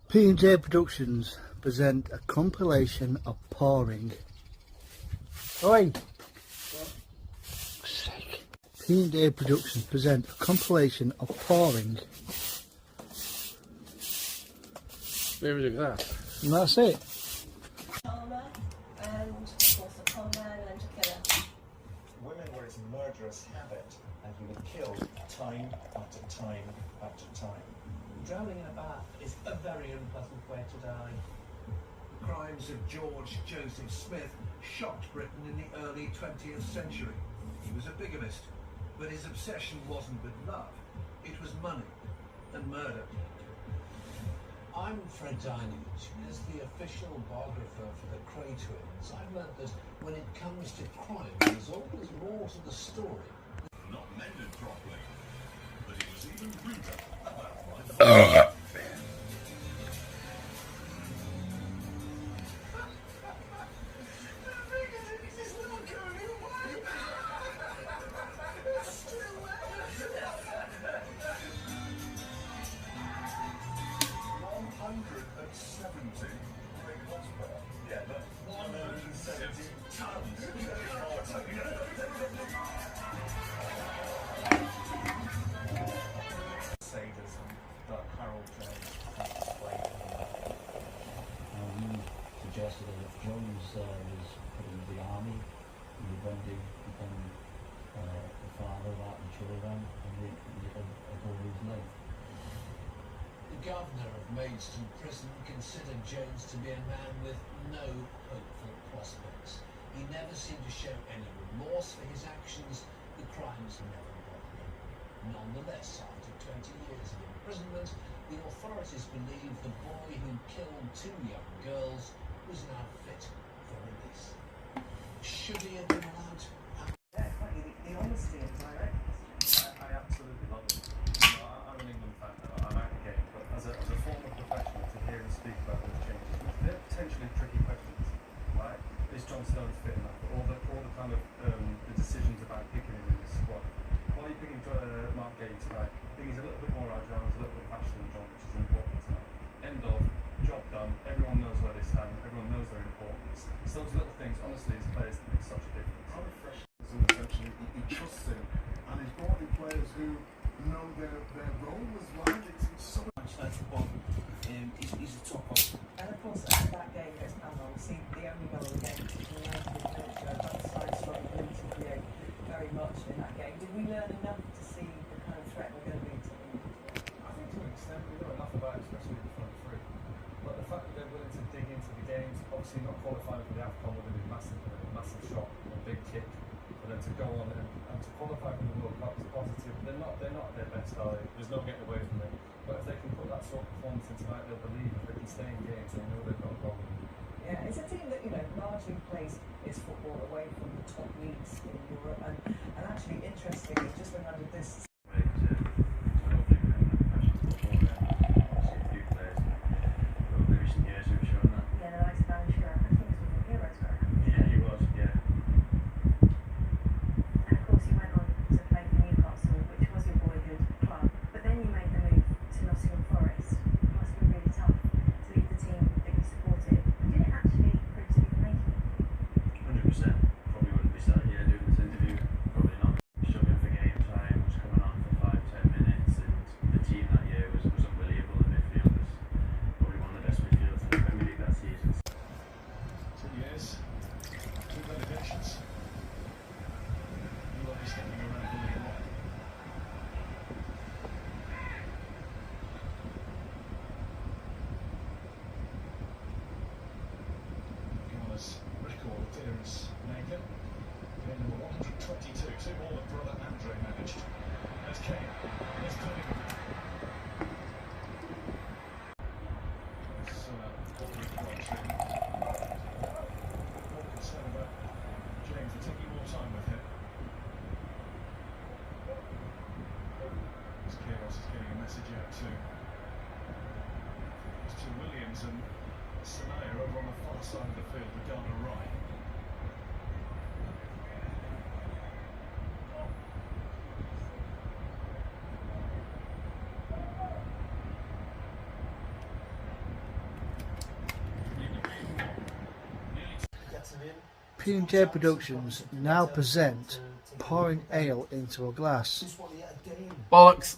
P&J Productions present a compilation of pouring. Oi! Sick. P&J Productions present a compilation of pouring. Maybe look at that. And that's it. Charmer and of course a con man and a killer. Women were his murderous habit, and he would kill time after time after time. Drowning in a bath is a very unpleasant way to die. The crimes of George Joseph Smith shocked Britain in the early 20th century. He was a bigamist, but his obsession wasn't with love, it was money and murder. I'm Fred Dinenage. As the official biographer for the Kray twins, I've learned that when it comes to crime, there's always more to the story. Not mended properly, but he was even ruder about life. Yeah, but 170 tons. Sadism that Harold Jones has displayed in that. He suggested that if Jones was put into the army, he would one day become the father of Art and children and live a glorious life. The governor of Maidstone Prison considered Jones to be a man with no hopeful prospects. He never seemed to show any remorse for his actions. The crimes never bothered him. Nonetheless, after 20 years of imprisonment, the authorities believe the boy who killed two young girls was now fit for release. Should he have been allowed out? The honesty of directness. I absolutely love it. I'm an England fan, I'm out of the game, but as a former professional, to hear him speak about those changes, they're potentially tricky questions, right? Is John Stones fit enough? All the kind of the decisions about picking him in the squad. Why are you picking Mark Gay tonight? I think he's a little bit more agile, he's a little bit faster than John, which is important tonight. End of, job done, everyone knows where they stand, everyone knows their importance. It's those little things, honestly, as players, that make such a difference. How refreshing is it essentially? He trusts him, and he's brought in players who know their role as well. It's so much He's a top of. And of course at that game against Panama, we see the only goal of the game, which is the 90th minute show. Both sides struggled really to create very much in that game. Did we learn enough to see the kind of threat we're going to be to England? I think to an extent we know enough about it, especially with the front three. But the fact that they're willing to dig into the games, obviously not qualifying for the AFCON would have been massive, a massive shock, a big kick. For them to go on and to qualify for the World Cup is positive. They're not at their best, are they? There's no getting away from it. But if they can put that sort of performance in tonight, they'll believe if they can stay in games, they know they've got a problem. Yeah, it's a team that, largely plays its football away from the top leagues in Europe. And actually, interestingly, just when I did this Yeah, the likes of Alan Shearer, I think was one of the heroes for him. Yeah, he was, yeah. And of course you went on to play for Newcastle, which was your boyhood club. But then you made the move to Nottingham Forest. It must have been really tough to leave the team that you supported. Did it actually prove to be the making? 100%. Probably wouldn't be sat here doing this interview. Probably not. Struggling for game time, was coming on for 5-10 minutes, and the team that year was unbelievable. The midfield was probably one of the best midfields in the Premier League that season. 2 years, 2 relegations. You won't be standing around doing that. Ghana's record appearance maker. Game number 122, 2 more that brother Andre managed. There's Kane, there's Cunningham. That's Aldridge watching. More concerned about James for taking more time with him. As Kyrgios is getting a message out to Williams and Sanaya over on the far side of the field, the Ghana right. P&J Productions now present pouring ale into a glass. Bollocks.